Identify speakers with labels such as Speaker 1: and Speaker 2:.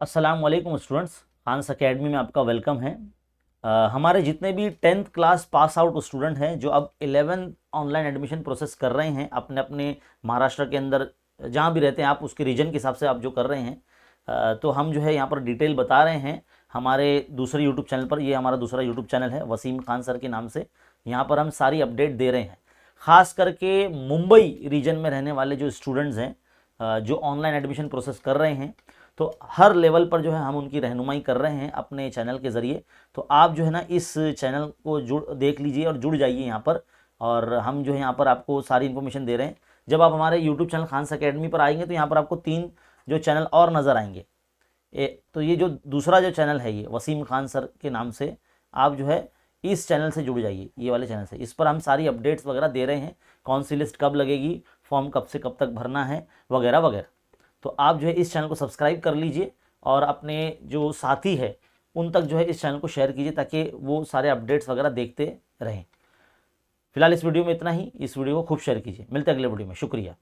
Speaker 1: अस्सलाम वालेकुम students, Khans academy में आपका वेलकम है। हमारे जितने भी 10th class pass out student हैं जो अब 11th ऑनलाइन एडमिशन प्रोसेस कर रहे हैं अपने अपने महाराष्ट्र के अंदर जहाँ भी रहते हैं आप उसके रीजन के हिसाब से आप जो कर रहे हैं, तो हम जो है यहाँ पर डिटेल बता रहे हैं हमारे दूसरे यूट्यूब चैनल पर। ये हमारा दूसरा यूट्यूब चैनल है वसीम खान सर के नाम से। यहाँ पर हम सारी अपडेट दे रहे हैं, ख़ास करके मुंबई रीजन में रहने वाले जो स्टूडेंट्स हैं जो ऑनलाइन एडमिशन प्रोसेस कर रहे हैं, तो हर लेवल पर जो है हम उनकी रहनुमाई कर रहे हैं अपने चैनल के ज़रिए। तो आप जो है ना इस चैनल को देख लीजिए और जुड़ जाइए यहाँ पर, और हम जो है यहाँ पर आपको सारी इन्फॉर्मेशन दे रहे हैं। जब आप हमारे यूट्यूब चैनल खान्स एकेडमी पर आएंगे तो यहाँ पर आपको 3 जो चैनल और नज़र आएंगे। तो ये जो दूसरा जो चैनल है ये वसीम खान सर के नाम से, आप जो है इस चैनल से जुड़ जाइए, ये वाले चैनल से। इस पर हम सारी अपडेट्स वगैरह दे रहे हैं, कौन सी लिस्ट कब लगेगी, फॉर्म कब से कब तक भरना है, वगैरह वगैरह। तो आप जो है इस चैनल को सब्सक्राइब कर लीजिए और अपने जो साथी है उन तक जो है इस चैनल को शेयर कीजिए ताकि वो सारे अपडेट्स वगैरह देखते रहें। फिलहाल इस वीडियो में इतना ही। इस वीडियो को खूब शेयर कीजिए। मिलते हैं अगले वीडियो में। शुक्रिया।